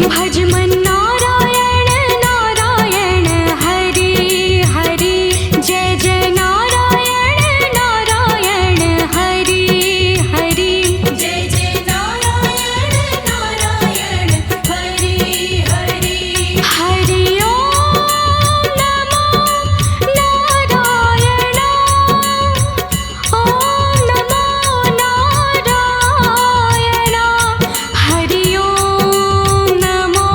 भज मन नारायण नारायण हरि हरि जय जय नारायण नारायण हरि हरि जय जय नारायण नारायण हरि हरि हरि ओम नमो नारायण ओम नमो नारायण हरि ओम नमो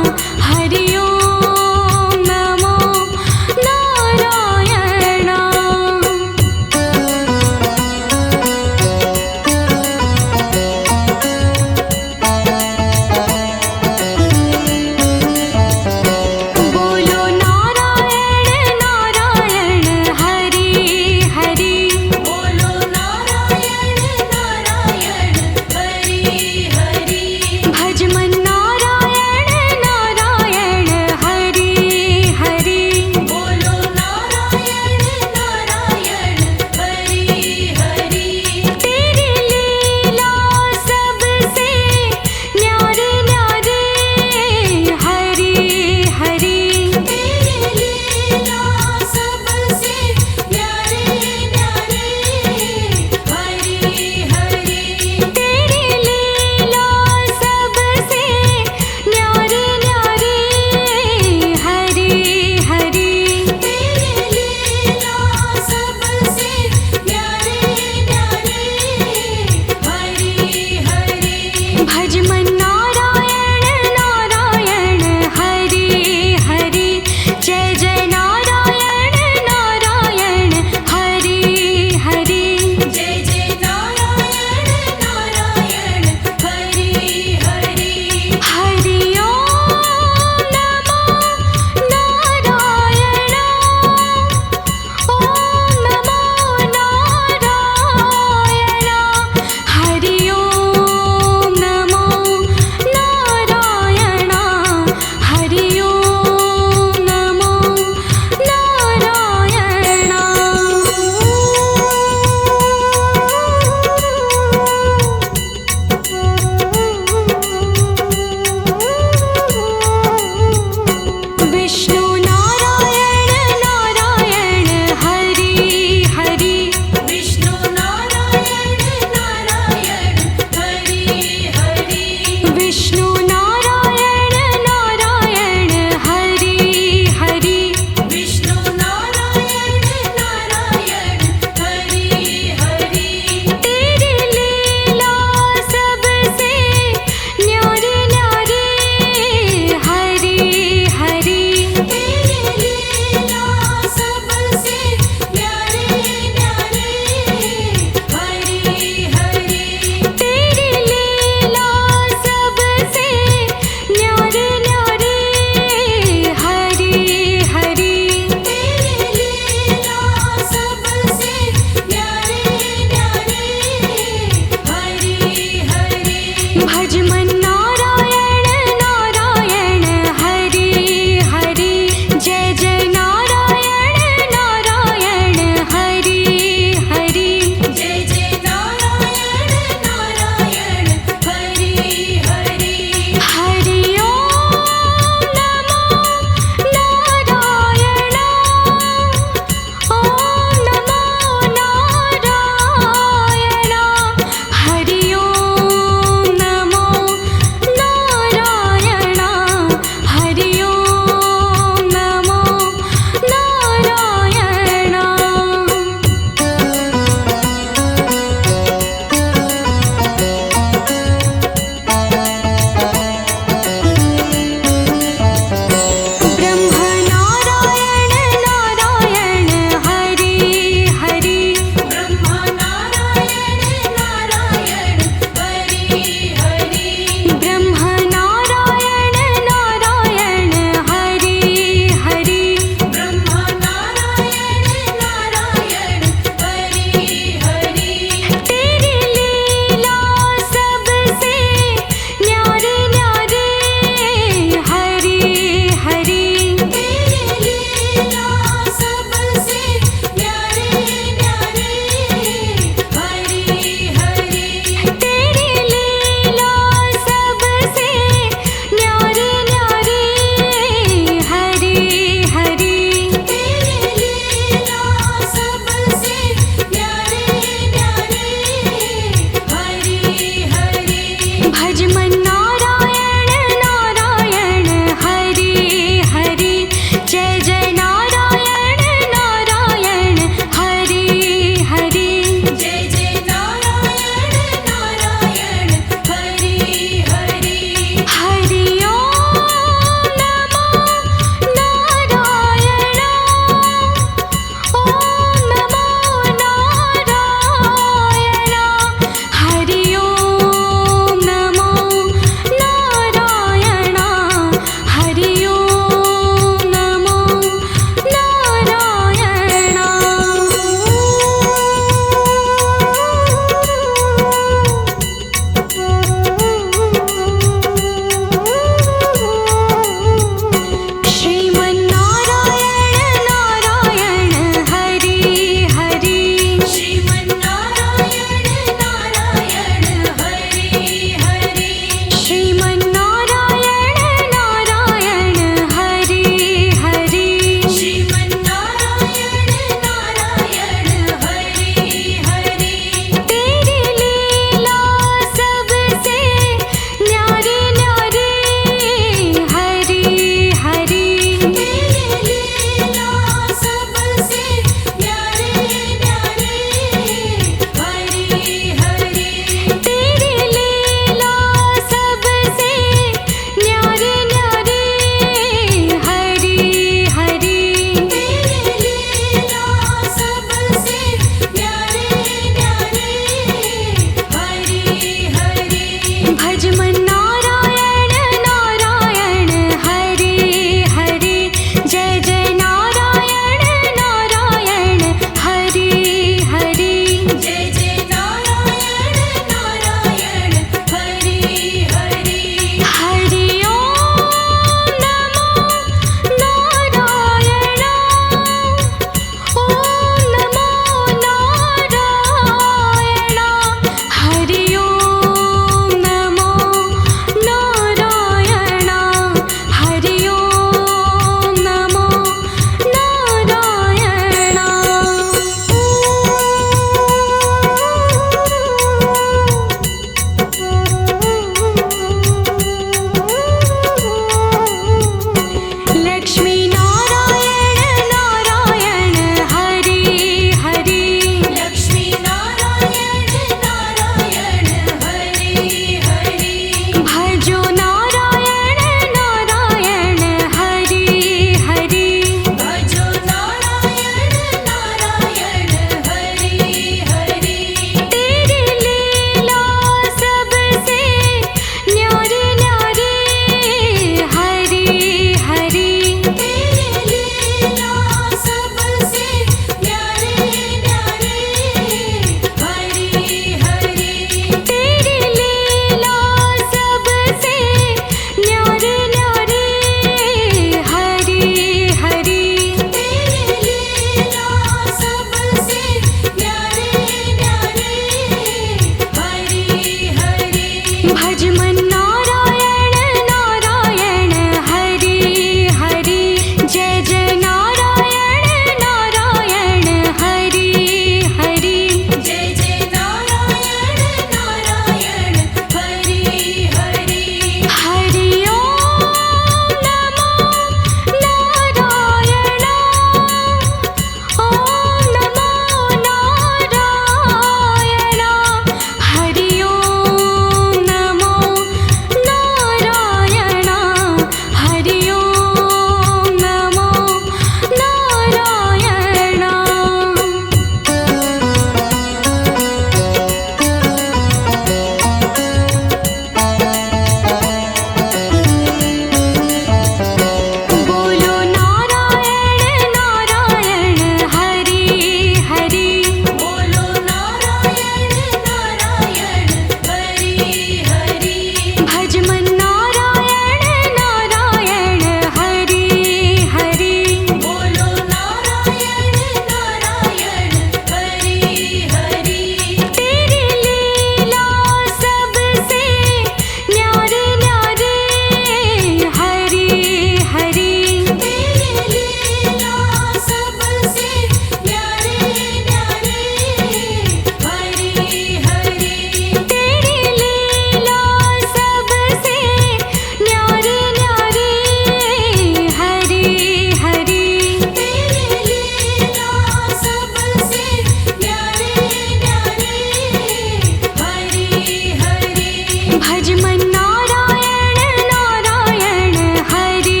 भज मन नारायण नारायण हरि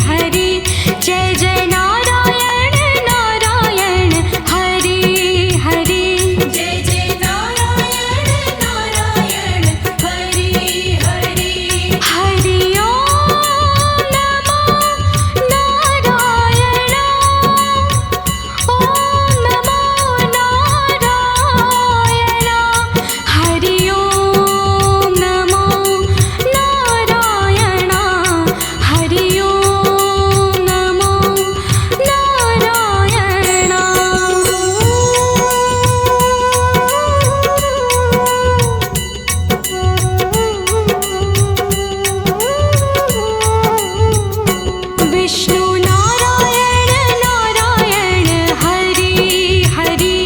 हरि जय जय नारायण नारायण हरि हरि जय जय नारायण नारायण हरि हरि हरि ओम नमो नारायण ओम नमो नारायण हरि ओम नमो नारायण हरि ओम नमो नारायण विष्णु नारायण नारायण हरि हरि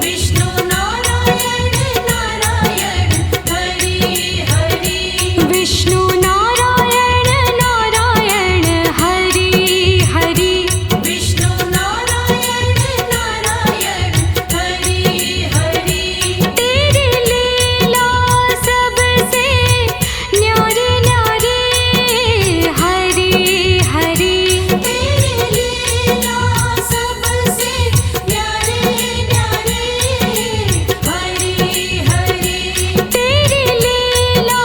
विष्णु नारायण नारायण हरि हरि विष्णु नारायण नारायण हरि हरि विष्णु नारायण नारायण हरि हरि तेरी लीला सबसे न्यारी न्यारी हरि हरि तेरी लीला सबसे न्यारी न्यारी हरि हरि तेरी लीला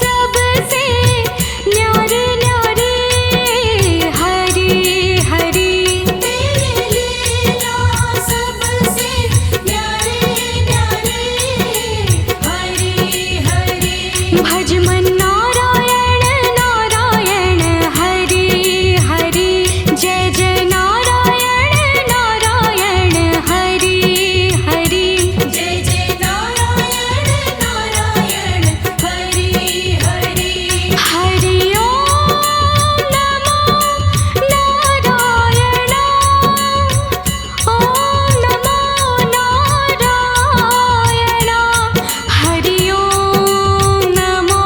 सबसे न्यारी न्यारी हरि हरि तेरी लीला सबसे न्यारी न्यारी हरि हरि भज मन नारायण नारायण हरि हरि जय जय नारायण नारायण हरि हरि जय जय नारायण नारायण हरि हरि हरि ओम नमो नारायण ओम नमो नारायण हरि ओम नमो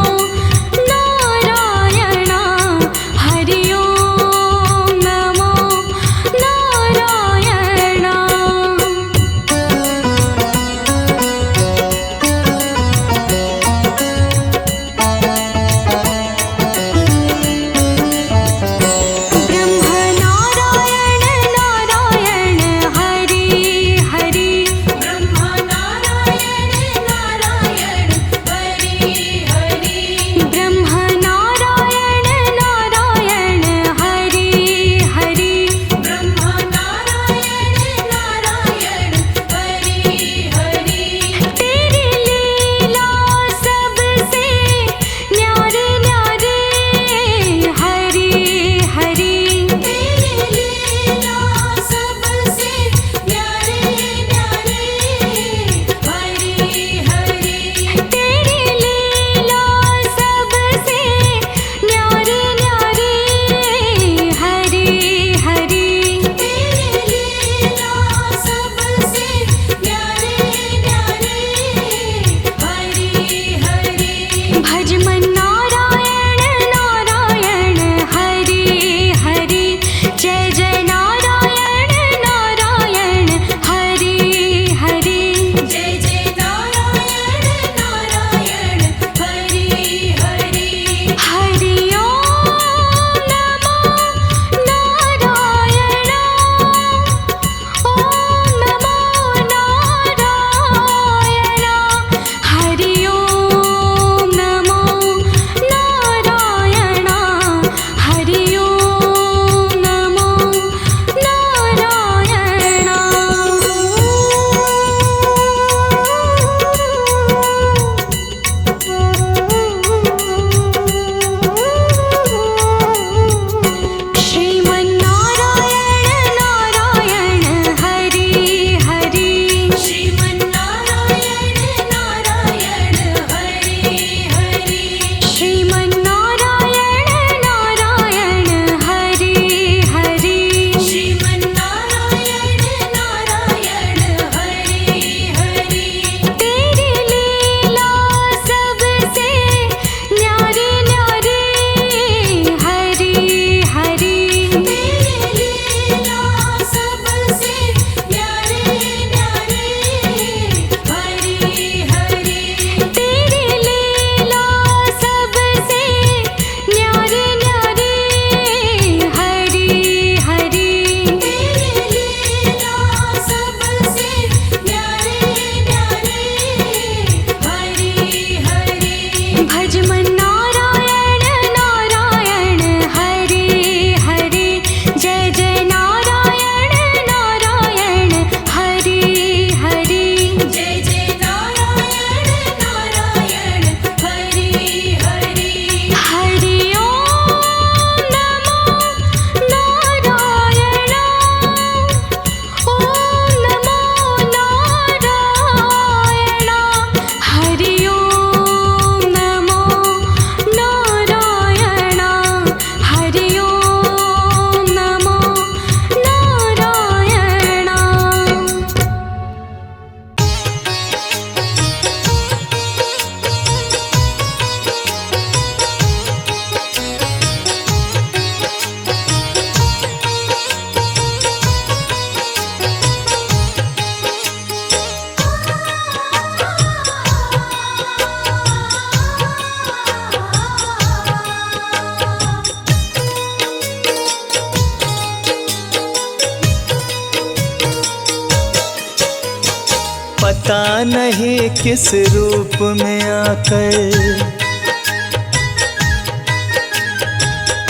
नहीं किस रूप में आकर,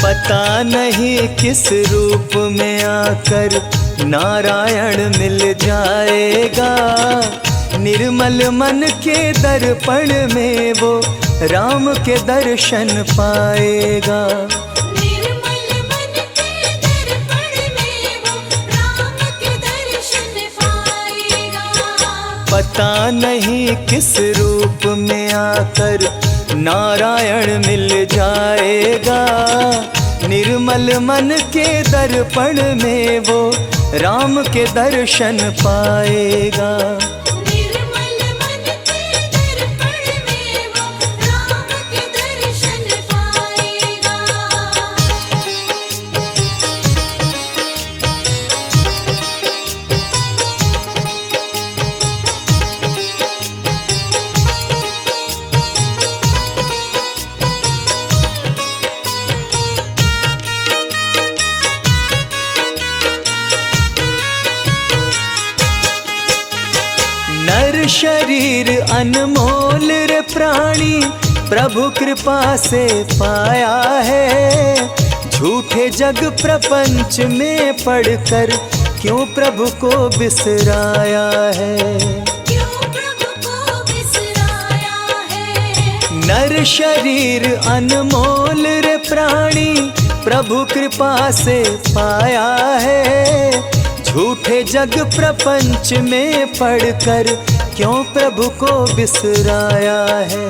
पता नहीं किस रूप में आकर नारायण मिल जाएगा। निर्मल मन के दर्पण में वो राम के दर्शन पाएगा। निर्मल मन के दर्पण में वो राम के दर्शन पाएगा। पता नहीं किस रूप में आकर नारायण मिल जाएगा। निर्मल मन के दर्पण में वो राम के दर्शन पाएगा। निर्मल मन के दर्पण में वो राम के दर्शन पाएगा। नर शरीर अनमोल रे प्राणी प्रभु कृपा से पाया है। झूठे जग प्रपंच में पढ़कर क्यों प्रभु को बिसराया है। क्यों प्रभु को बिसराया है। नर शरीर अनमोल रे प्राणी प्रभु कृपा से पाया है। झूठे जग प्रपंच में पढ़कर क्यों प्रभु को बिसराया है।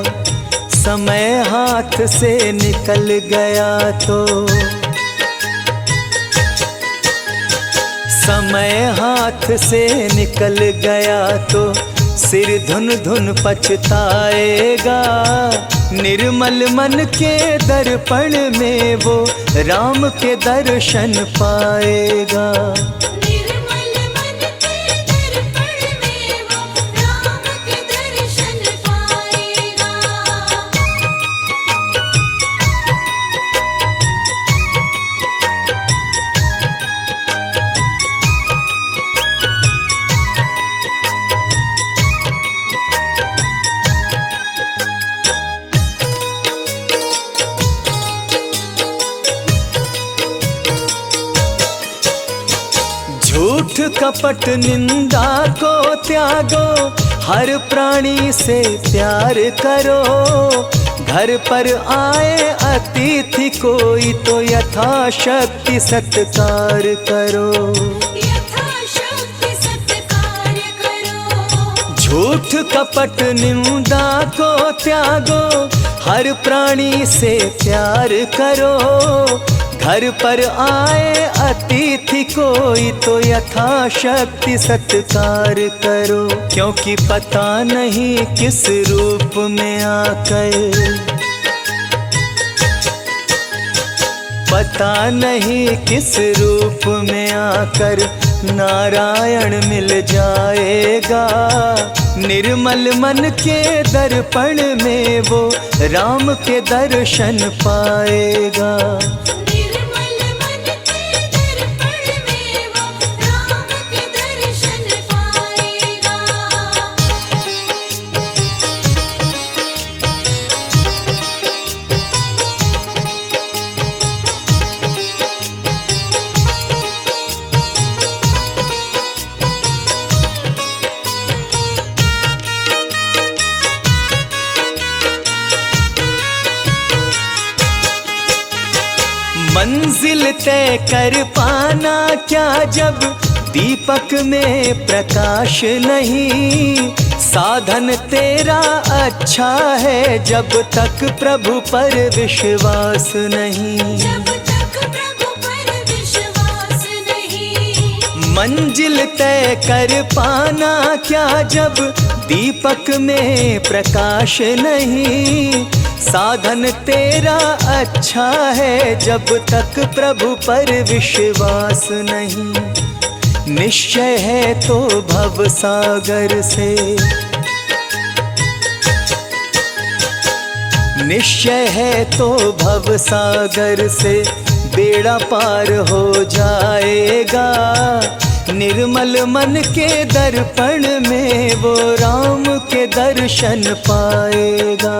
समय हाथ से निकल गया तो, समय हाथ से निकल गया तो सिर धुन धुन पछताएगा। निर्मल मन के दर्पण में वो राम के दर्शन पाएगा। निर्मल मन के दर्पण में वो राम के दर्शन पाएगा। झूठ कपट निंदा को त्यागो, हर प्राणी से प्यार करो। घर पर आए अतिथि कोई तो यथाशक्ति सत्कार करो। यथाशक्ति सत्कार करो। झूठ कपट निंदा को त्यागो, हर प्राणी से प्यार करो। घर पर आए अतिथि कोई तो यथाशक्ति सत्कार करो। क्योंकि पता नहीं किस रूप में आकर, पता नहीं किस रूप में आकर नारायण मिल जाएगा। निर्मल मन के दर्पण में वो राम के दर्शन पाएगा। निर्मल मन के दर्पण में वो राम के दर्शन पाएगा। मंजिल तय कर पाना क्या जब दीपक में प्रकाश नहीं। साधन तेरा अच्छा है जब तक प्रभु पर विश्वास नहीं। जब तक प्रभु पर विश्वास नहीं। मंजिल तय कर पाना क्या जब दीपक में प्रकाश नहीं। साधन तेरा अच्छा है जब तक प्रभु पर विश्वास नहीं। निश्चय है तो भव सागर से, निश्चय है तो भव सागर से बेड़ा पार हो जाएगा। निर्मल मन के दर्पण में वो राम के दर्शन पाएगा।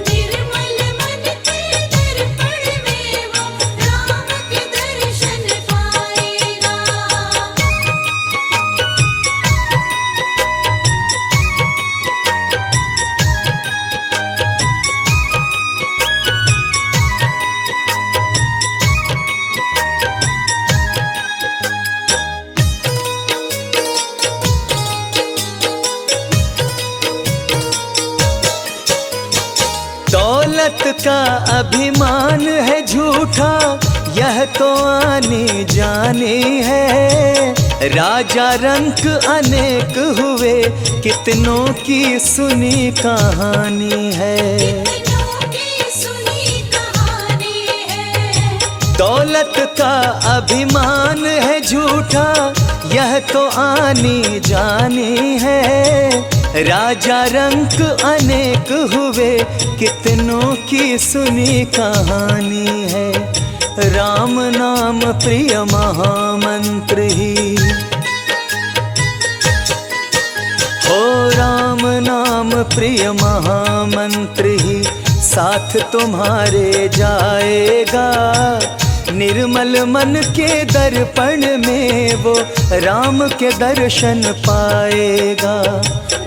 निर्मल मन के दर्पण में वो राम के दर्शन पाएगा। दौलत का अभिमान है झूठा, यह तो आने जाने है। राजा रंक अनेक हुए, कितनों की सुनी कहानी है। कितनों की सुनी कहानी है। दौलत का अभिमान है झूठा, यह तो आनी जानी है। राजा रंक अनेक हुए, कितनों की सुनी कहानी है। राम नाम प्रिय महामंत्र ही, हो राम नाम प्रिय महामंत्र ही साथ तुम्हारे जाएगा। निर्मल मन के दर्पण में वो राम के दर्शन पाएगा।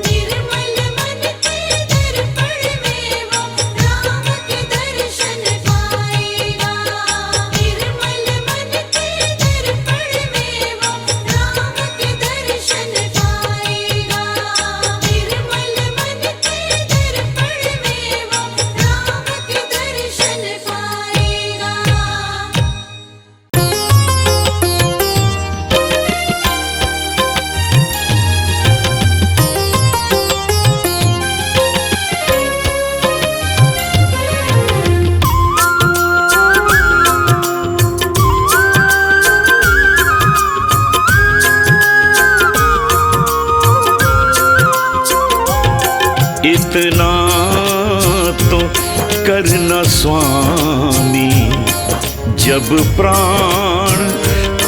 निर्मल मन के दर्पण में वो राम के दर्शन पाएगा। निर्मल मन के दर्पण में वो राम के दर्शन पाएगा। निर्मल मन के दर्पण में वो राम के दर्शन पाएगा। इतना तो करना स्वामी, जब प्राण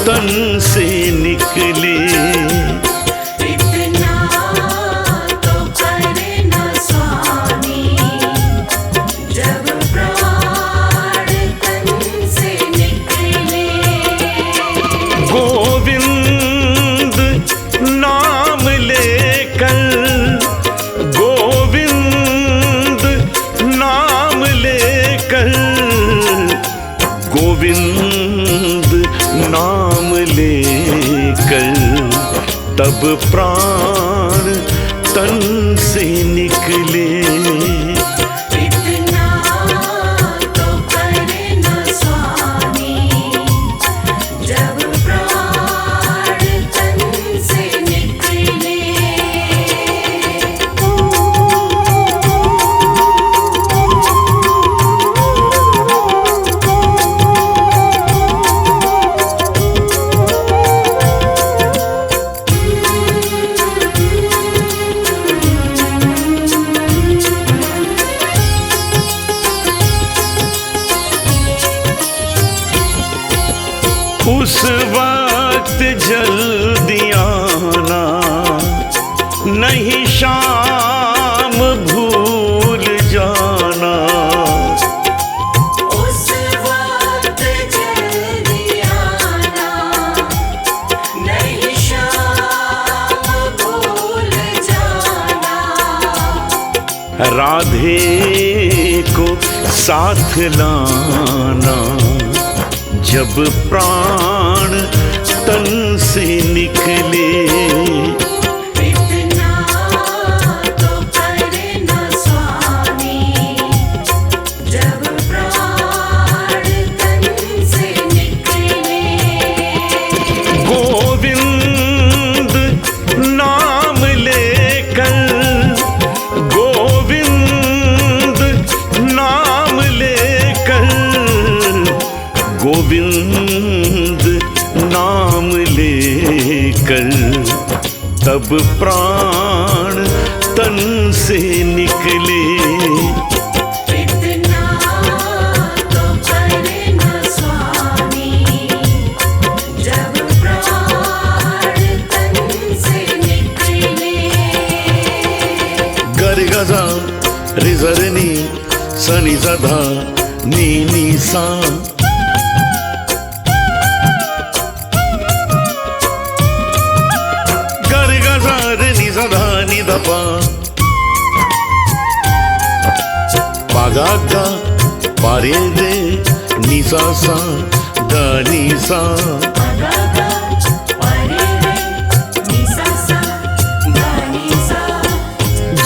तन से निकले। इतना तो करना स्वामी, जब प्राण तन से निकले। गोविंद नाम लेकर, गोविंद नाम लेकर, गोविंद नाम लेकर, तब प्राण तन से निकले। इतना तो करना स्वामी, जब प्राण तन से निकले। उस वक्त जल्दी आना, नहीं शाम भूल जाना। उस वक्त जल्दी आना, नहीं शाम भूल जाना। राधे को साथ लाना, जब प्राण तन से निकले। इतना तो करना स्वामी, जब प्राण तन से निकले। गोविंद नाम लेकर, गोविंद नाम लेकर, गोविंद नाम लेकर, तब प्राण तन से निकले। इतना तो करना स्वामी, जब प्राण सनि सधा नी नी सा। गर ग सा रे नि सधा नि ध पा। पा गा गा पा रे रे नि सा सा ध नि सा।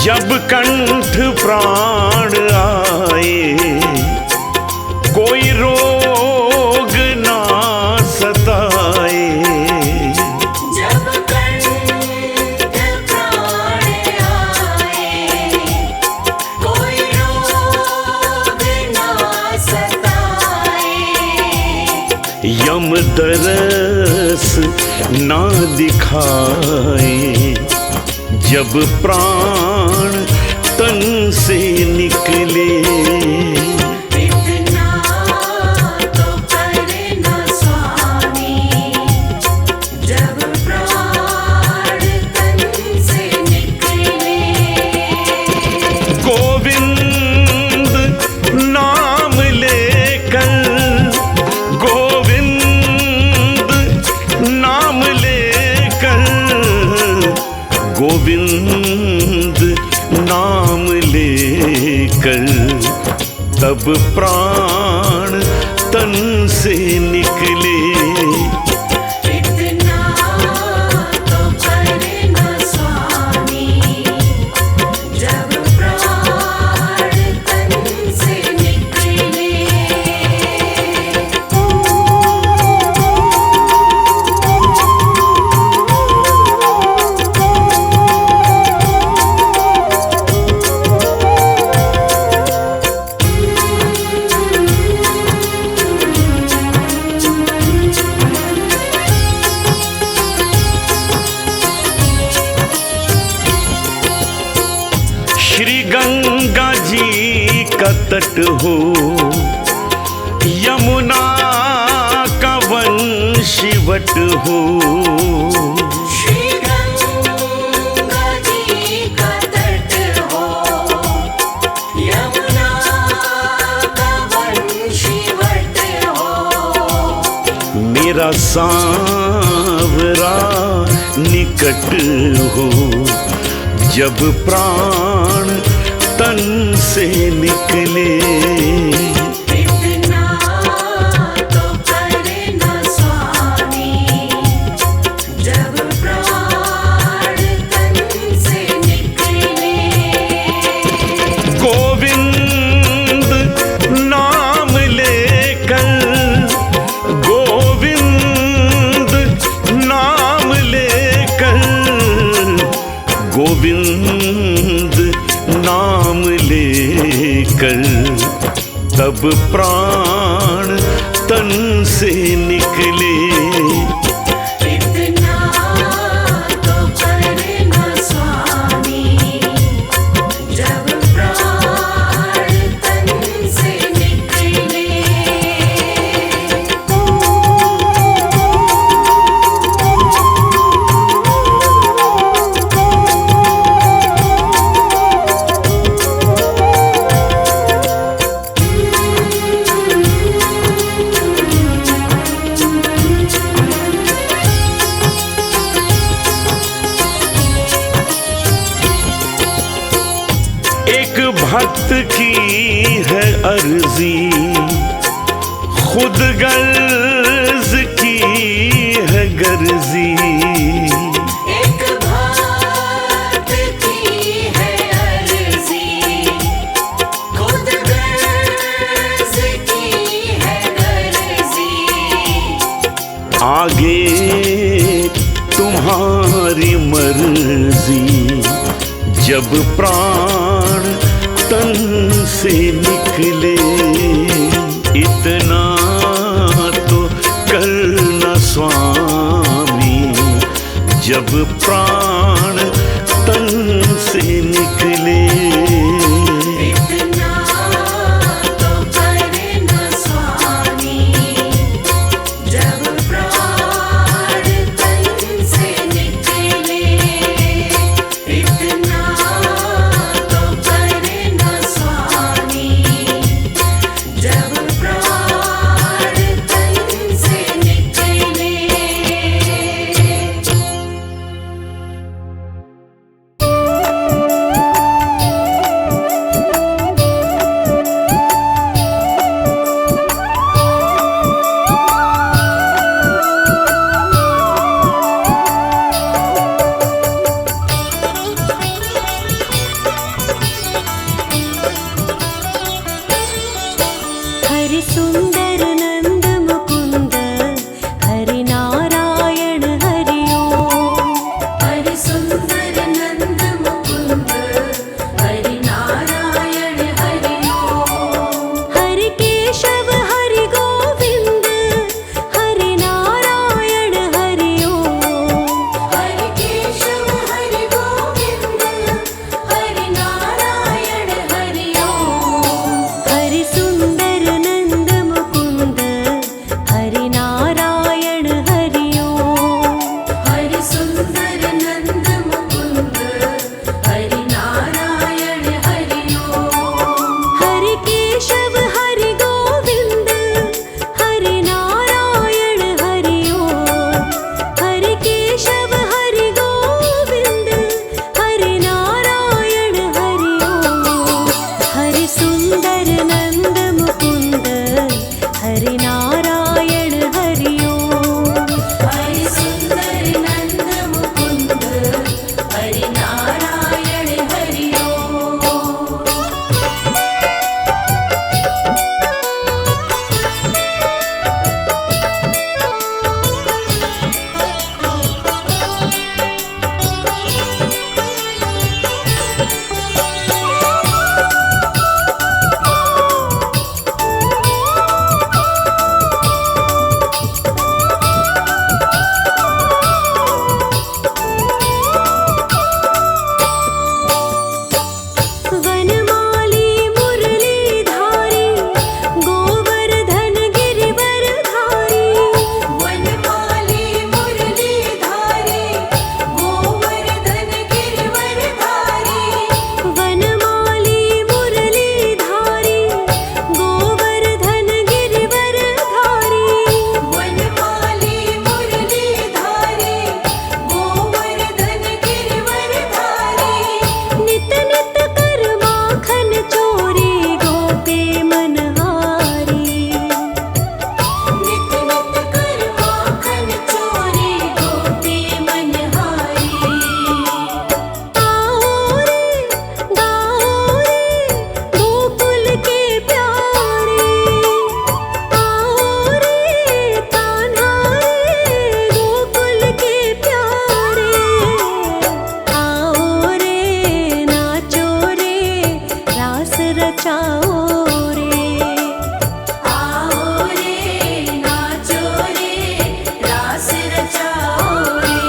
जब कंठ प्राण आए कोई रोग ना सताए। जब कंठ प्राण आए कोई रोग ना सताए। यम दरस ना दिखाए जब प्राण तन से निकले। इतना तो करे ना स्वामी जब प्राण तन से निकले। गोविंद नाम लेकर, गोविंद नाम लेकर, गोविंद नाम लेकर तब प्राण तन से निकले। इतना तो करे ना स्वामी जब प्राण तन से निकले। श्री गंगा जी का तट हो, यमुना का वंशीवट हो। श्री गंगा जी का तट हो, यमुना का वंशीवट हो। मेरा सांवरा निकट हो जब प्राण तन से निकले। इतना तो करे ना स्वामी जब प्राण तन से निकले। गोविंद नाम लेकर, गोविंद नाम लेकर, गोविंद नाम लेकर तब प्राण तन से निकले। इतना तो करे ना स्वामी जब प्राण तन से निकले। एक भक्त की है अर्जी, खुद गर्ज की है गर्जी। एक भक्त की है अर्जी, खुद गर्ज की है गर्जी। आगे तुम्हारी मर्जी जब प्राण तन से निकले। इतना तो करना स्वामी जब प्राण तन से निकले। इतना तो करे ना स्वामी जब प्राण तन से निकले। इतना तो करे ना स्वामी सुंदर नंद मुकुंद हरि नारायण हरि ओम। हरि सुंदर नंद मुकुंद हरि नारायण हरि ओम। हरि केशव हरि गोविंद हरि नारायण हरि ओम। हरि केशव हरि गोविंद हरि नारायण हरि ओम। हरि सुंदर नंद मुकुंद हरि नारायण हरि ओम। हरि सुंदर नंद मुकुंद हरि नारायण हरि ओम। हरि केशव हरि गोविंद हरि नारायण हरि ओम। हरि केशव हरि गोविंद हरि नारायण हरि ओम। हरि सुंदर नंद मुकुंद हरि नारायण हरि ओम। हरि सुंदर नंद मुकुंद हरि नारायण हरि ओम। वनमाली मुरलीधारी गोवर्धन गिरिवरधारी। वनमाली मुरलीधारी गोवर्धन गिरिवरधारी। वनमाली मुरलीधारी गोवर्धन गिरिवरधारी। वनमाली मुरलीधारी गोवर्धन गिरिवरधारी। नित नित कर माखन चोरी गोपी मनहारी। नित नित कर माखन चोरी गोपी मनहारी। आओ रे गाओ रे गोकुल के प्यारे। आओ रे कान्हा रे गोकुल के प्यारे। आओ रे नाचो रे रास रचाओ रे। आओ रे नाचो रे रास रचाओ रे।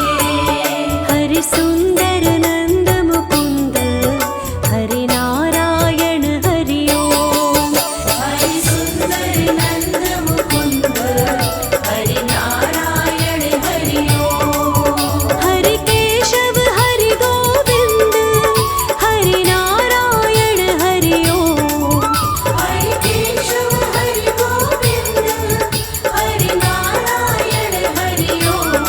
हरि सुंदर नंद मुकुंद हरि नारायण हरि ओम। हरि सुंदर नंद मुकुंद हरि नारायण हरि ओम। हरि केशव हरि गोविंद हरि नारायण हरि ओम। हरि केशव हरि गोविंद हरि नारायण हरि ओम।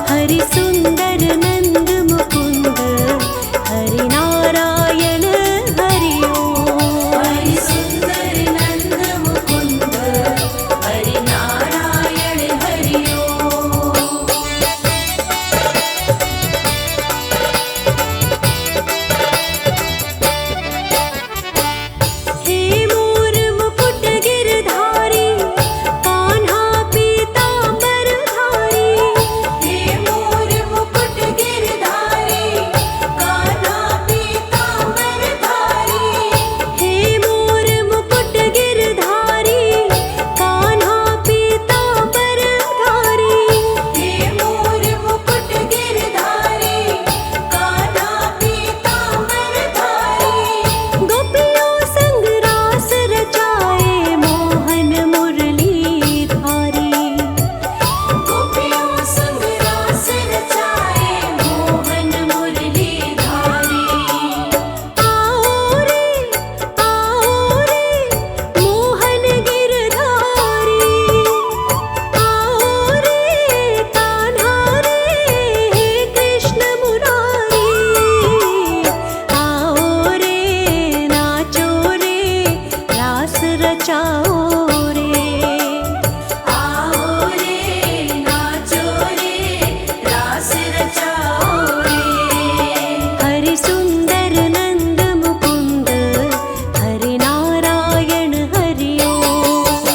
हरि सुंदर नंद मुकुंद हरि नारायण हरि ओम। हरि सुंदर नंद मुकुंद हरि नारायण हरि ओम। हे मोर मुकुट गिरधारी कान्हा पीतांबरधारी। हे मोर मुकुट गिरधारी कान्हा पीतांबरधारी। हे मोर मुकुट गिरधारी कान्हा पीतांबरधारी। हे मोर मुकुट गिरधारी कान्हा पीतांबरधारी। गोपियों संग रास रचाए मोहन मुरलीधारी। गोपियों संग रास रचाए मोहन मुरलीधारी। आओ रे मोहन गिरधारी। आओ रे कान्हा रे हे कृष्ण मुरारी। आओ रे नाचो रे रास रचाओ रे। आओ रे नाचो रे रास रचाओ रे। हरि सुंदर नंद मुकुंद हरि नारायण हरि ओम।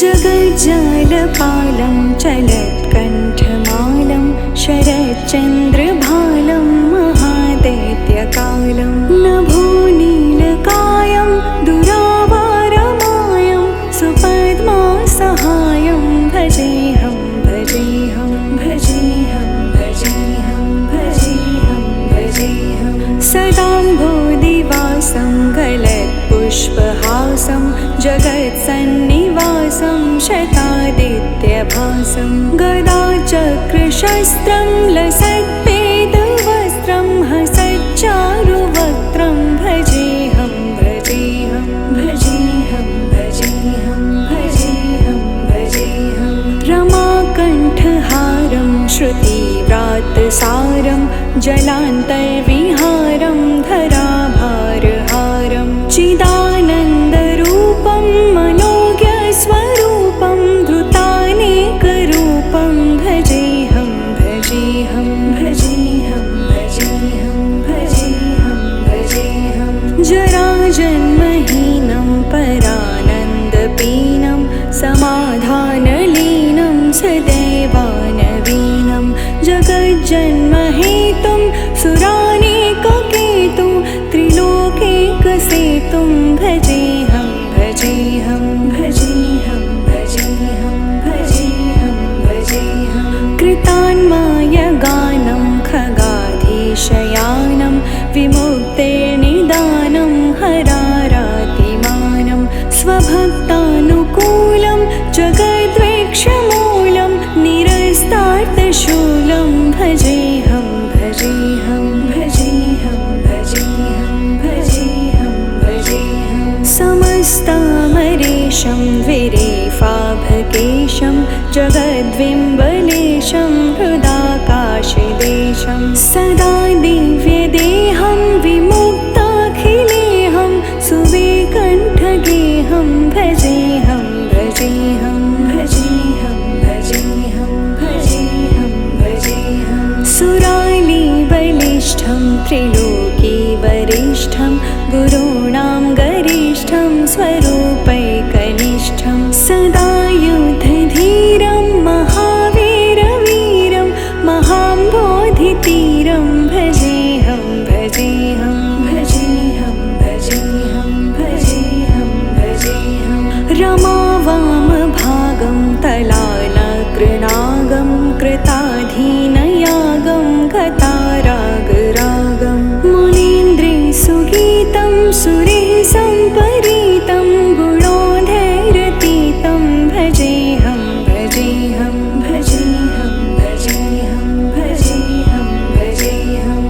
जगज्जालपालं चलत्कण्ठमालं शरच्चन्द्रभालं महादैत्यकालं नभोनीलकायं दुरावारमायं सुपद्मासहायं भजेऽहं भजेऽहं भजेऽहं भजेऽहं भजेऽहं भजेऽहं सदाम्भोदिवासं गलत्पुष्पहासं जगत्सन्निवासं शतादित्यभासं गदाचक्रशस्त्रं लसत्पेदवस्त्रं हसच्चारुवक्त्रं भजेऽहं भजेऽहं भजेऽहं भजेऽहं भजेऽहं भजेऽहं रमाकण्ठहारं श्रुतिव्रातसारं जलान्तर्विहारं धराभारहारं चिदानन्दरूपं मनोज्ञस्वरूपं धृतानेकरूपं भजेऽहं भजेऽहं भजेऽहं भजेऽहं भजेऽहं भजेऽहं जराजन्महीनं परानन्दपीनं समाधानलीनं सदैवानवीनं जगज्जन्महेतुं सुरानेककेतुं त्रिलोकैकसेतुं भजेऽहं भजेऽहं भजेऽहं भजेऽहं भजेऽहं भजेऽहं कृतान्मायगानं खगाधीशयानं विमुक्तेर्निदानं हरारातिमानं स्वभक्तानुकूलं जगद्वेक्षमूलं निरस्तार्थशूलं भजेऽहं भजेऽहं भजेऽहं भजेऽहं भजेऽहं भजेऽहं समस्तामरेशं द्विरेफाभकेशं जगद्विम्बलेशं हृदाकाशदेशं सदा दिव्यदेहं विमुक्ताखिलेऽहं सुविकण्ठगेहं भजेऽहं भजेऽहं भजेऽहं भजेऽहं भजेऽहं भजेऽहं सुरालीबलिष्ठं त्रिलोकीवरिष्ठं गुरूणां गरिष्ठं स्वरूपैकनिष्ठं सदा युद्धधीरं महावीरवीरं महाम्बोधितीरं भजेऽहं भजेऽहं भजेऽहं भजेऽहं भजेऽहं भजेऽहं रमावामभागं तलानकृनागं कृताधीनयागं गतारागरागं मुनीन्द्रिसुगीतं सुरेः सम्परीतं गुणोधैरतीतं भजेऽहं भजेऽहं भजेऽहं भजेऽहं भजेऽहं भजेऽहं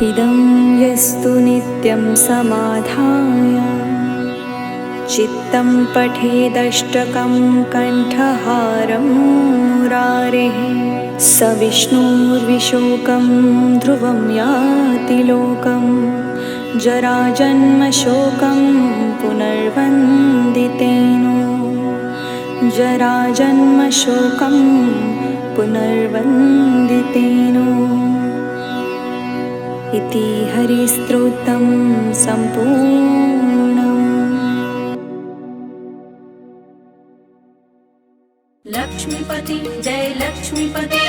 इदं यस्तु नित्यं समाधाय चित्तं पठेदष्टकं कण्ठहारं मुरारेः स विष्णुर्विशोकं ध्रुवं याति लोकं जराजन्मशोकं पुनर्वन्दितेनो जराजन्मशोकं पुनर्वन्दितेनो इति हरिस्तोत्रं सम्पूर्णम्। लक्ष्मीपति जय लक्ष्मीपति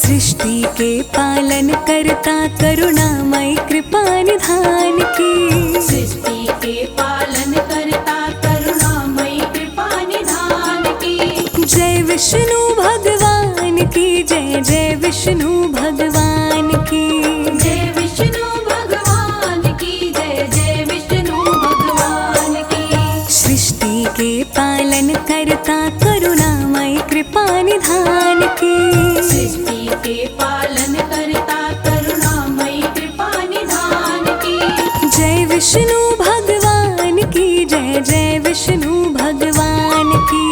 सृष्टि के पालन करता करुणामय कृपा निधान की सृष्टि के पालन करता करुणामय कृपा निधान की जय विष्णु भगवान की जय जय विष्णु भगवान की जय विष्णु भगवान की जय जय विष्णु भगवान की सृष्टि के पालन करता करुणामय कृपा निधान की सृष्टि के पालन करता करुणामय कृपा निधान की जय विष्णु भगवान की जय जय विष्णु भगवान की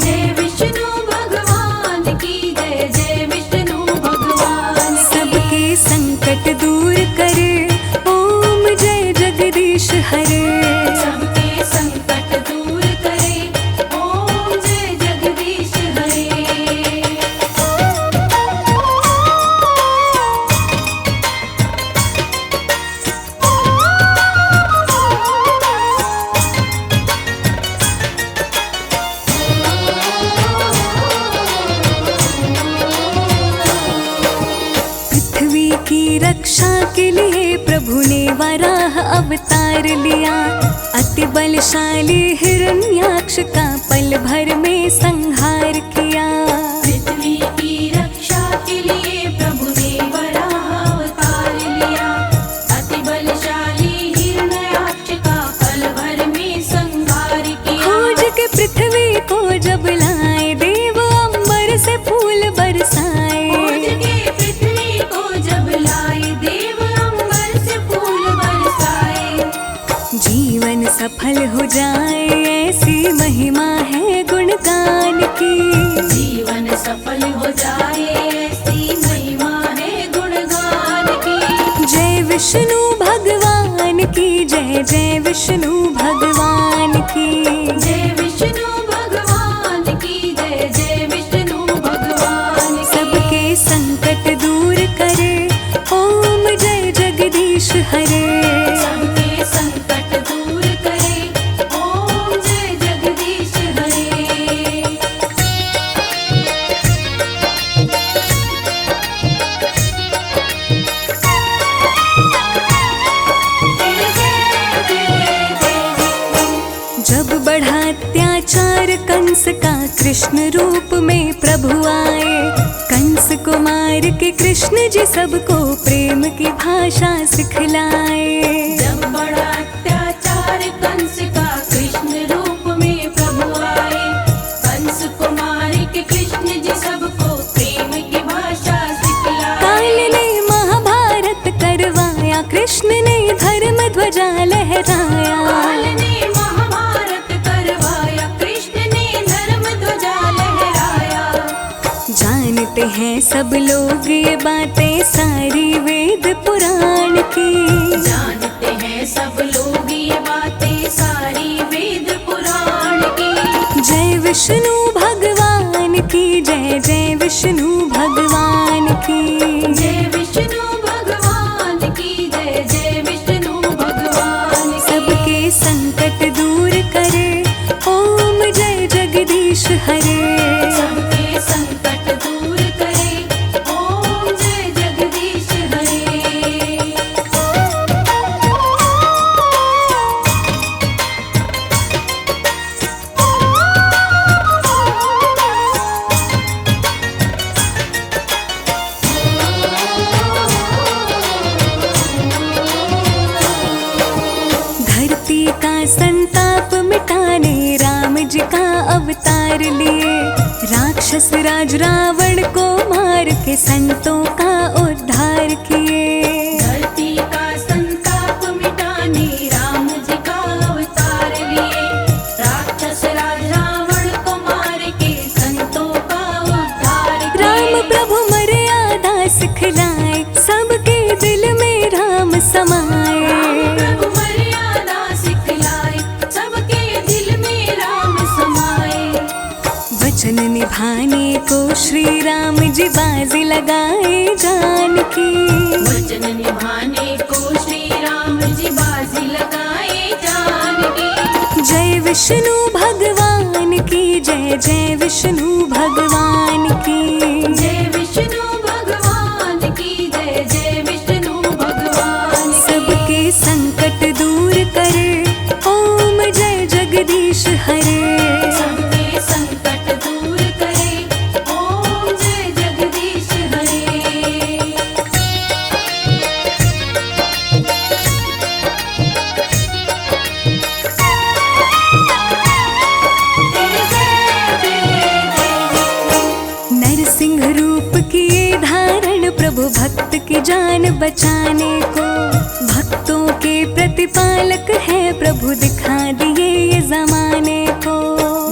जय विष्णु भगवान की जय जय विष्णु भगवान की सबके संकट दूर करे ओम जय जगदीश हरे सबके संकट दूर के लिए प्रभु ने वराह अवतार लिया। अति बलशाली हिरण्याक्ष का पल भर में संहार किया। पृथ्वी की रक्षा के लिए प्रभु ने वराह अवतार लिया। अति बलशाली हिरण्याक्ष का पल भर में संहार किया। खोज के पृथ्वी को जब लाए देव अंबर से फूल बरसाए। खोज के पृथ्वी को जब लाए देव अंबर से फूल बरसाए। जीवन सफल हो जाए ऐसी महिमा है गुणगान की। जीवन सफल हो जाए ऐसी महिमा है गुणगान की। जय विष्णु भगवान की जय, जय विष्णु भगवान की। जय विष्णु भगवान की जय, जय विष्णु भगवान की। सबके संकट दूर करे ओम जय जगदीश हरे। सबके संकट दूर करे ओम जय जगदीश हरे। जब बढ़ा अत्याचार कंस का कृष्ण रूप में प्रभु आए। कंस को मार के कृष्ण जी सबको प्रेम की भाषा सिखलाए। जब बड़ा अत्याचार कंस का कृष्ण रूप में प्रभु आए। कंस को मार के कृष्ण जी सबको प्रेम की भाषा सिखलाए। काल ने महाभारत करवाया, कृष्ण ने धर्म ध्वजा लहराया। काल ने महाभारत करवाया, कृष्ण ने धर्म ध्वजा लहराया। जानते हैं सब लोग ये बातें सारी वेद पुराण की। जानते हैं सब लोग ये बातें सारी वेद पुराण की। जय विष्णु भगवान की जय, जय विष्णु भगवान की। जय विष्णु भगवान की जय, जय विष्णु भगवान की। सबके संकट दूर करे ओम जय जगदीश हरे। सबके संकट दूर करे ओम जय जगदीश हरे। धरती का संताप मिटाने राम जी का अवतार लिए। राक्षस राज रावण को मार के संतों का उद्धार किए। धरती का संताप मिटाने राम जी का अवतार लिए। राक्षस राज रावण को मार के संतों का उद्धार किए। राम प्रभु मर्यादा सिखलाए, सबके दिल में राम समाए। राम प्रभु मर्यादा सिखलाए, सबके दिल में राम समाए। वचन निभाने को श्री राम जी बाजी लगाए जान की। वचन निभाने को श्री राम जी बाजी लगाए जान की। जय विष्णु भगवान की जय, जय विष्णु भगवान की। जय विष्णु भगवान की जय, जय विष्णु भगवान की। सबके संकट दूर करे ओम जय जगदीश हरे। सबके संकट दूर करे ओम जय जगदीश हरे। नरसिंह रूप किए धारण प्रभु भक्त की जान बचाने को। भक्तों के प्रतिपालक है प्रभु दिखा दिए ये जमाने को।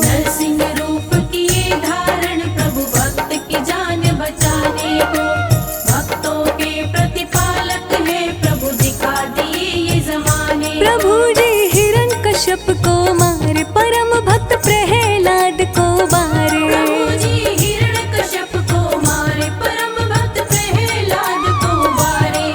नरसिंह रूप किए धारण प्रभु भक्त की जान बचाने को। भक्तों के प्रतिपालक है प्रभु दिखा दिए ये जमाने। प्रभु जी हिरण्यकश्यप को मारे, परम भक्त प्रहलाद को बारे। प्रभु जी हिरण्यकश्यप को मारे, परम भक्त प्रहलाद को मारे।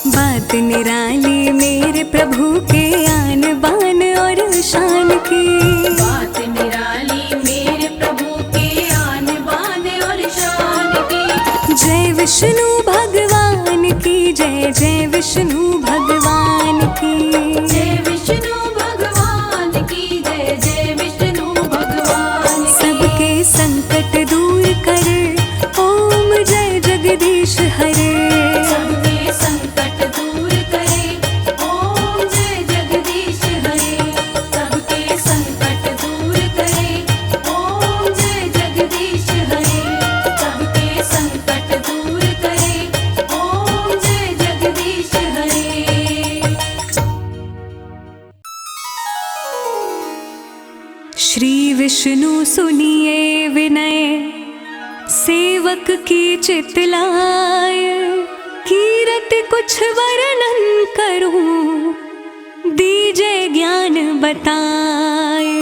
बात निराली मेरे प्रभु के आन बान और शान की। बात निराली मेरे प्रभु के आन बान और शान की। जय विष्णु भगवान की जय, जय विष्णु भगवान की। जय विष्णु भगवान की जय, जय विष्णु भगवान की। सबके संकट दूर करे, ओम जय जगदीश हरे। सबके संकट दूर करे, ओम जय जगदीश हरे। सबके संकट दूर करे, ओम जय जगदीश हरे। सबके संकट दूर करे, ओम जय जगदीश हरे। श्री विष्णु सुनिए विनय, सेवक की चितलाय। कीरत कुछ वर्णन करूं, दीजे ज्ञान बताए।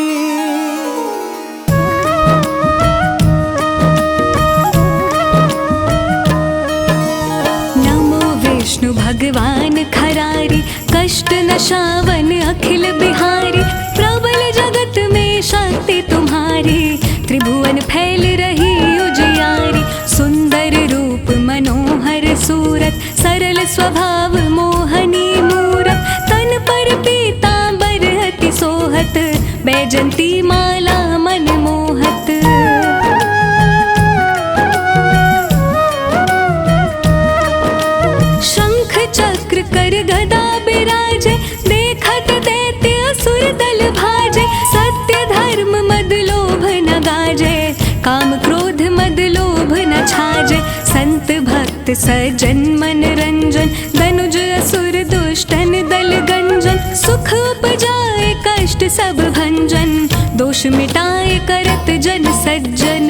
नमो विष्णु भगवान खरारी, कष्ट नशावन अखिल बिहारी। प्रबल जगत में शक्ति तुम्हारी, त्रिभुवन फैल रही उजियारी। सुंदर रूप मनोहर सूरत, सरल स्वभाव मोहनी मूरत। तन पर पीतांबर अति सोहत, बैजंती माला मन मोहत। शंख चक्र कर गदा बिराजे, देखत दैत्य असुर दल भाजे। सत्य धर्म मद लोभ न गाजे, काम क्रोध मद लोभ न छाजे। संत भक्त सज्जन मन रंजन, धनुज असुर दुष्टन दल गंजन। सुख उपजाए कष्ट सब भंजन, दोष मिटाए करत जन सज्जन।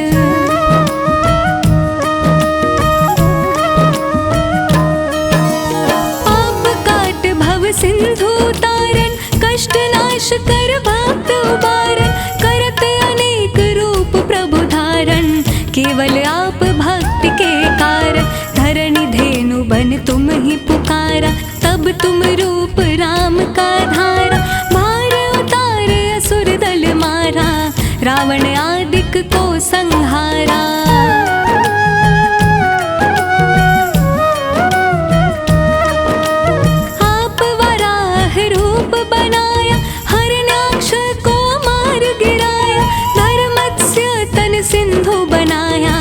पाप काट भव सिंधु तारन, कष्ट नाश कर भक्त उबारन। करत अनेक रूप प्रभु धारण, केवल आप भक्ति के कारण। धरणी धेनु बन तुम ही पुकारा, तब तुम रूप राम का धारा। भार उतार असुर दल मारा, रावण आदिक को संहारा। आप वराह रूप बनाया, हरणाक्ष को मार गिराया। धर्मत्स्य तन सिंधु बनाया,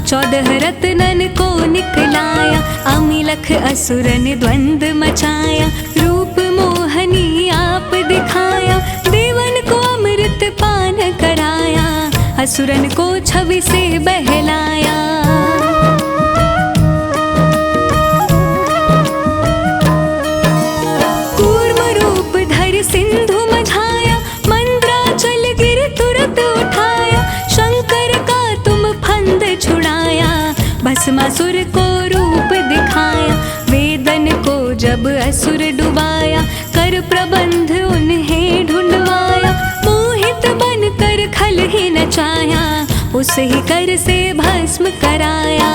14 रत्नन को निकलाया। अमिलख असुरन द्वंद मचाया, रूप मोहनी आप दिखाया। देवन को अमृत पान कराया, असुरन को छवि से बहलाया। कूर्म रूप धर सिंधु मझाया, मंद्राचल गिर तुरत उठाया। शंकर का तुम फंद छुड़ाया, भस्मासुर को रूप दिखाया। वेदन को जब असुर डुबाया, कर प्रबंध उन्हें ढूंढवाया। मोहित बन कर खल ही नचाया, उस ही कर से भस्म कराया।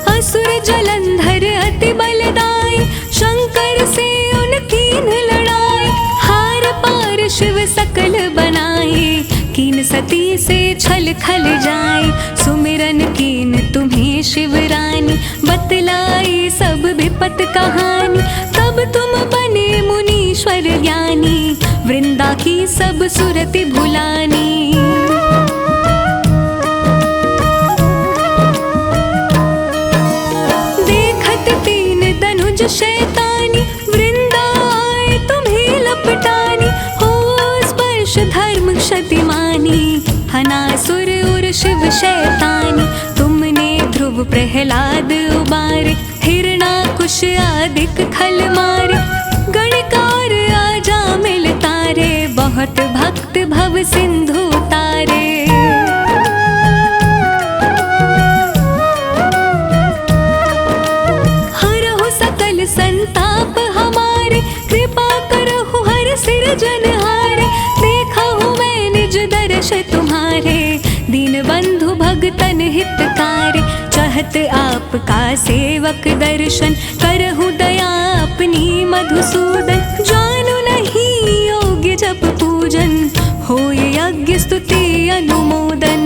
असुर जलंधर अति बलदाई, शंकर से उनकी लड़ाई। हार पार शिव सकल बनाई, कीन सती से छल खल जाए। सुमिरन कीन तुम्हें शिवरानी, बतलाई सब विपत कहानी। तब तुम बने मुनीश्वर ज्ञानी, वृंदा की सब सुरति भुलानी। देखत तीन धनुज शैतानी, वृंदा आए तुम्हें लपटानी। हो स्पर्श धर्म क्षतिमानी, हनासुर उर शिव शैतानी। तुमने ध्रुव प्रहलाद उबारे, हिरणाकुश आदिक खल मारे। गणकार आजा मिल तारे, बहुत भक्त भव सिंधु तारे। हरहु सकल संताप हमारे, कृपा करहु हर सिरजनहारे। देखा हूँ मैं निज दर्श तुम्हारे, दीन बंधु भगतन हितकारी। चाहत आपका सेवक दर्शन, करहु दया अपनी मधुसूदन। जानू नहीं योग्य जप पूजन, होय यज्ञ स्तुति अनुमोदन।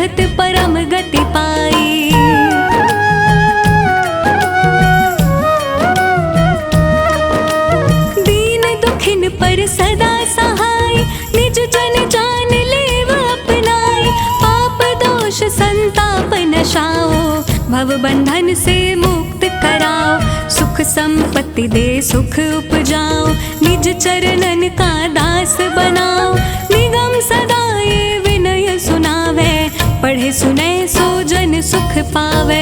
बढ़त परम गति पाई। दीन दुखिन पर सदा सहाय, निज जन जान लेव अपनाई। पाप दोष संताप नशाओ, भव बंधन से मुक्त कराओ। सुख संपत्ति दे सुख उपजाओ, निज चरणन का दास बनाओ। निगम सदा ये विनय सुनावे, पढ़े सुने सो जन सुख पावे।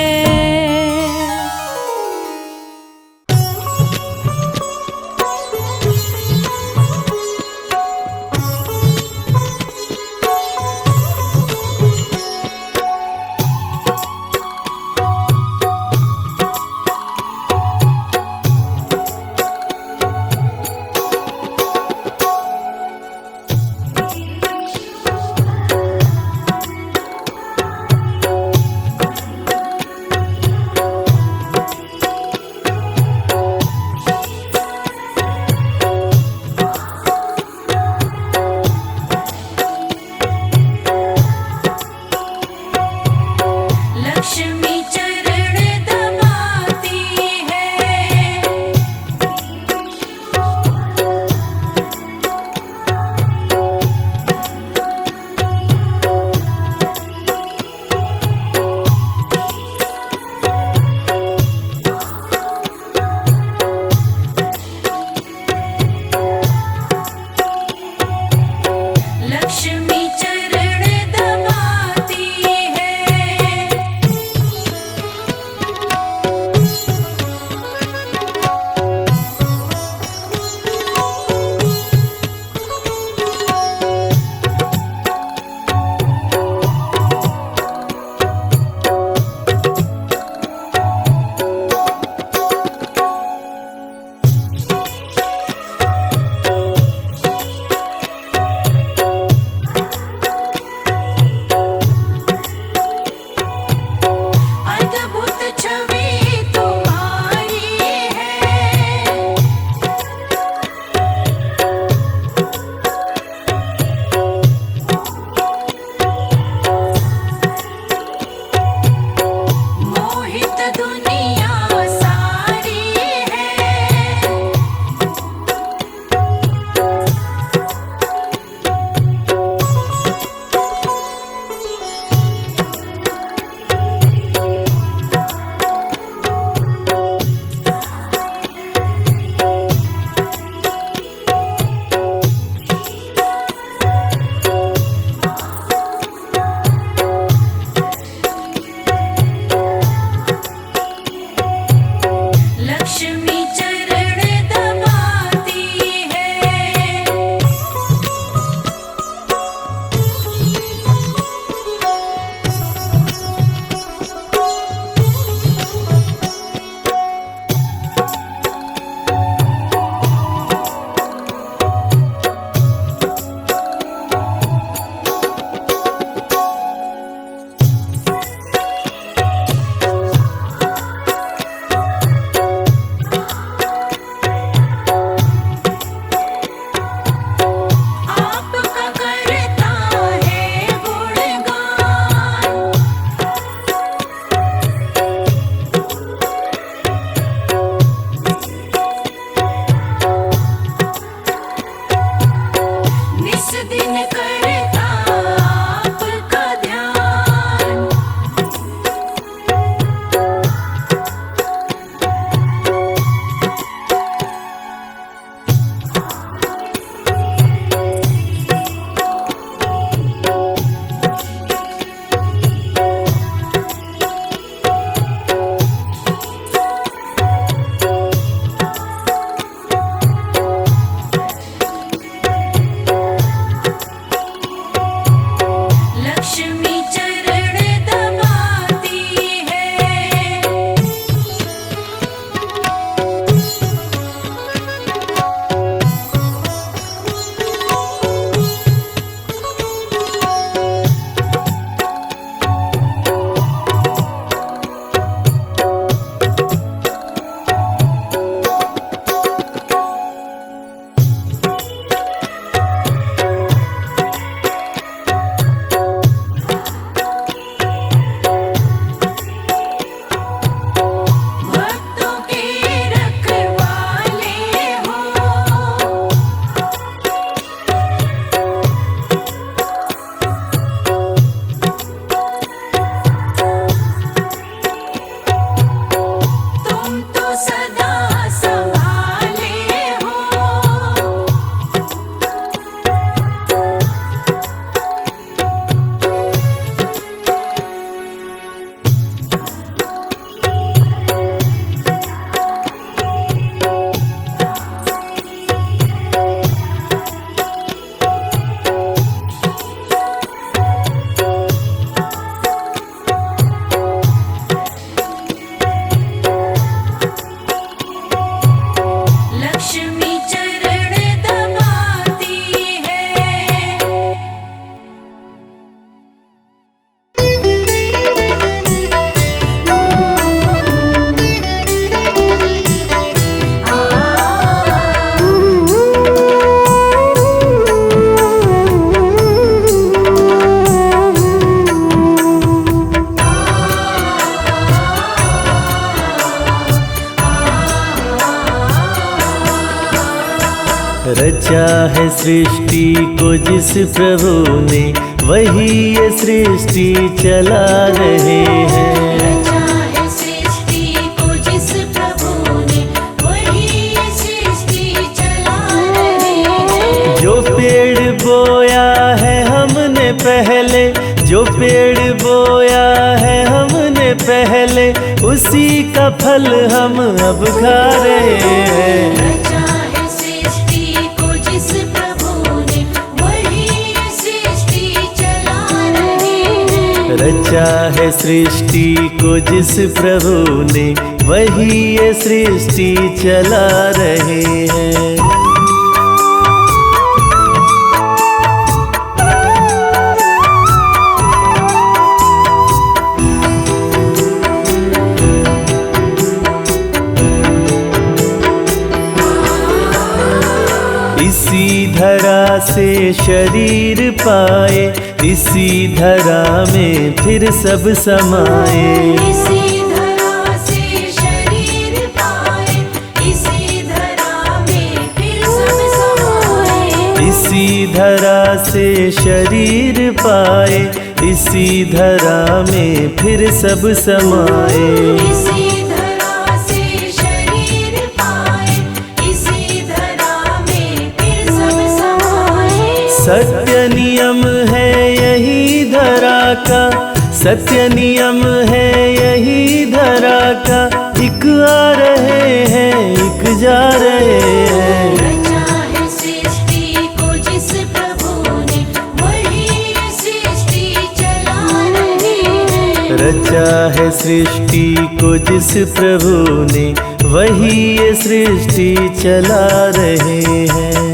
लक्ष्मी चरण दबाती है, लक्ष्मी चरण दबाती है। अद्भुत छवि तुम्हारी है, मोहित दुनिया सारी है। रचा है सृष्टि को जिस प्रभु ने, वही ये सृष्टि चला रहे हैं। रचा है सृष्टि को जिस प्रभु ने, वही ये सृष्टि चला रहे हैं। जो पेड़ बोया है हमने पहले, जो पेड़ बोया है हमने पहले, उसी का फल हम अब खा रहे हैं। रचा है सृष्टि को जिस प्रभु ने, वही ये सृष्टि चला रहे हैं। रचा है सृष्टि को जिस प्रभु ने, वही ये सृष्टि चला रहे हैं। इसी धरा से शरीर पाए, इसी धरा में फिर सब समाए। इसी धरा से शरीर पाए, इसी धरा में फिर सब समाए। इसी धरा से शरीर पाए, इसी धरा में फिर सब समाए। इसी धरा से शरीर पाए, इसी धरा में फिर सब समाए। सत्य नियम है यही धरा का, सत्य नियम है यही धरा का, एक आ रहे हैं एक जा रहे हैं। रचा है सृष्टि को जिस प्रभु ने, वही ये सृष्टि चला रहे हैं। रचा है सृष्टि को जिस प्रभु ने, वही ये सृष्टि चला रहे हैं।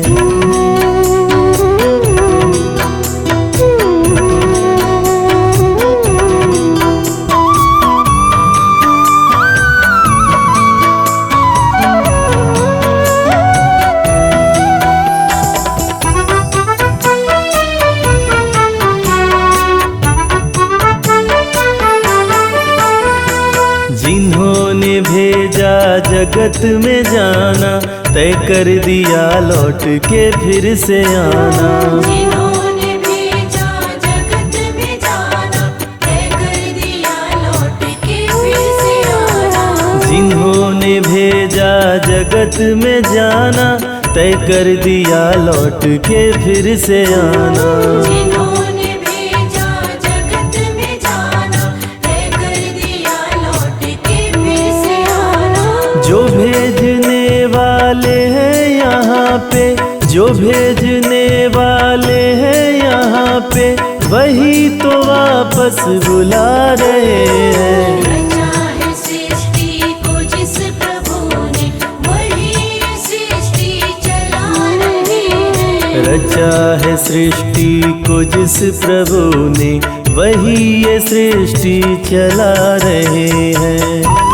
जिन्होंने भेजा जगत में जाना, तय कर दिया लौट के फिर से आना। जिन्होंने भेजा जगत में जाना, तय कर दिया लौट के फिर से आना। जिन्होंने भेजा जगत में जाना, तय कर दिया लौट के फिर से आना। जिन्होंने भेजा जगत में जाना, तय कर दिया लौट के फिर से आना। जो भेजने वाले हैं यहाँ पे, जो भेजने वाले हैं यहाँ पे, वही तो वापस बुला रहे हैं। रचा है सृष्टि को जिस प्रभु ने, वही ये सृष्टि चला रहे हैं। रचा है सृष्टि को जिस प्रभु ने, वही ये सृष्टि चला रहे हैं।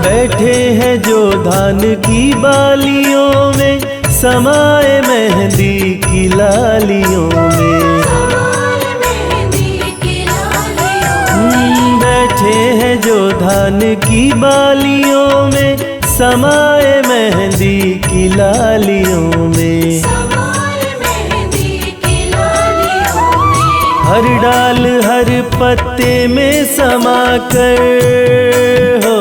बैठे हैं जो धान की बालियों में, समाए मेहंदी की लालियों में। समाए मेहंदी की लालियों। बैठे हैं जो धान की बालियों में, समाए मेहंदी की लालियों में। समाए मेहंदी की लालियों में। हर डाल हर पत्ते में समा कर हो,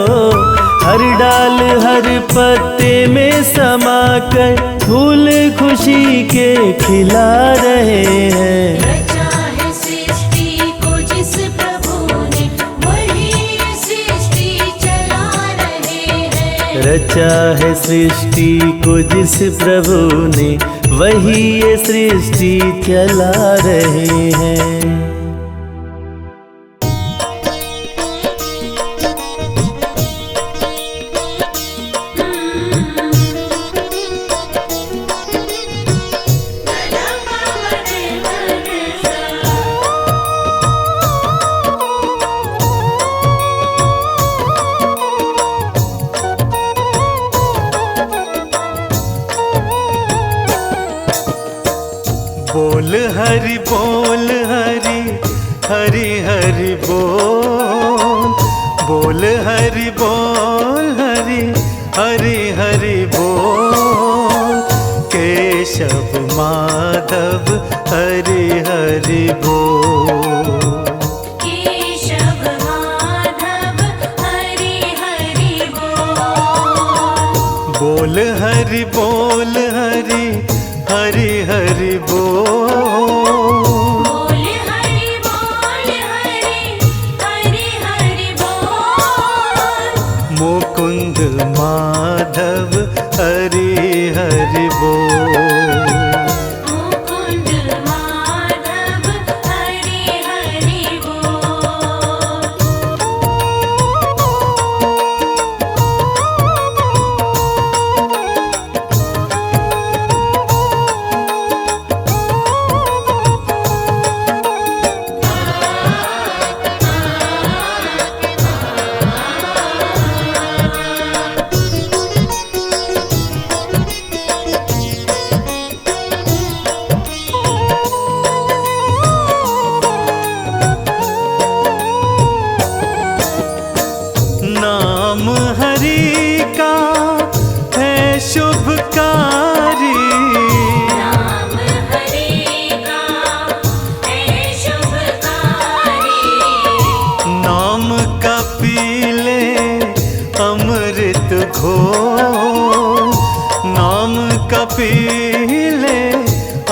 हर डाल हर पत्ते में समा कर, फूल खुशी के खिला रहे हैं। रचा है सृष्टि को जिस प्रभु ने, वही ये सृष्टि चला रहे हैं। रचा है सृष्टि को जिस प्रभु ने, वही ये सृष्टि चला रहे हैं। बोल हरि हरि हरि हरि बोल, बोल हरि हरि हरि हरि बोल, केशव माधव हरि हरि बोल। केशव माधव हरि हरि बोल। बोल हरि हरि हरि हरि बोल, बोल हरि हरि हरि बोल। मुकुंद माधव हरि हरि बोल। मुकुंद माधव हरि हरि बोल। नाम हरि का है शुभकारी, नाम हरि का है शुभकारी। नाम का पीले अमृत घोल, नाम का पीले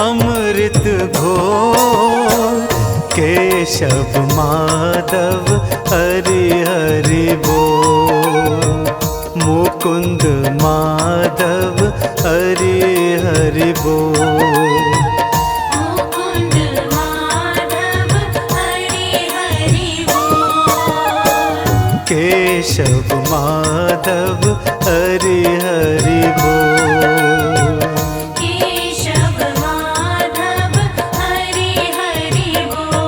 अमृत घोल, केशव माधव हरि हरि बोल, मुकुंद माधव हरि हरि बोल। मुकुंद माधव हरि हरि बोल। केशव माधव हरि हरि बोल। केशव माधव हरि हरि बोल।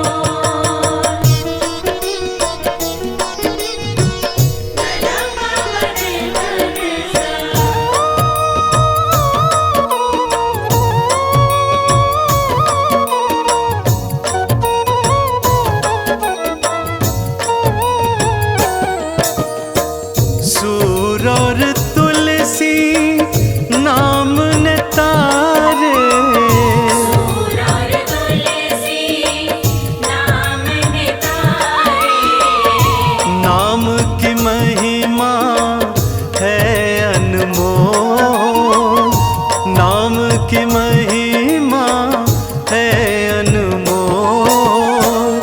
सूर और तुलसी नाम ने तारे, सूर और तुलसी नाम नितारे। नाम की महिमा है अनमोल, नाम की महिमा है अनमोल,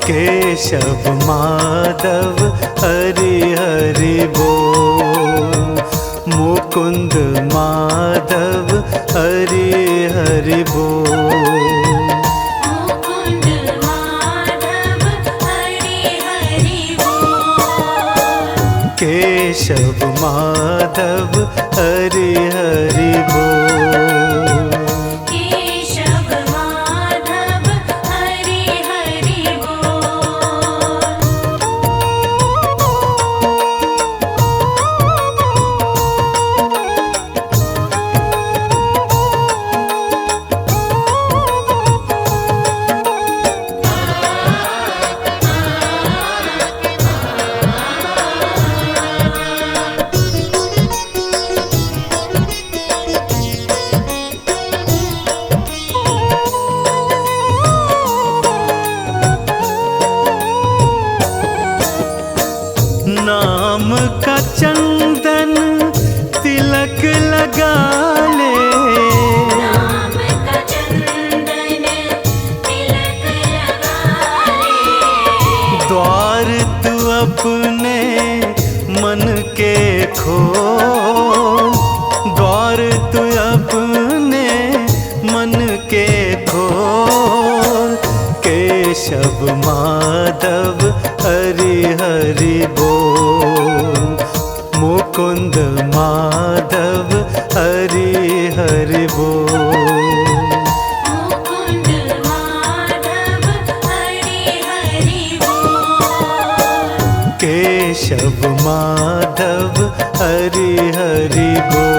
केशव माधव हरि हरि बोल, मुकुंद माधव हरि हरि बोल। मुकुंद माधव हरि हरि बोल। केशव माधव हरि हरि बोल। केशव माधव हरि हरि बोल। नाम का चंदन तिलक लगा ले, नाम का चंदन तिलक लगा ले। द्वार तू अपने मन के खोल, द्वार तू अपने मन के खोल, केशव माधव हरि हरि बोल, मुकुंद माधव हरि हरि बोल। मुकुंद माधव हरि हरि बोल। केशव माधव हरि हरि बोल।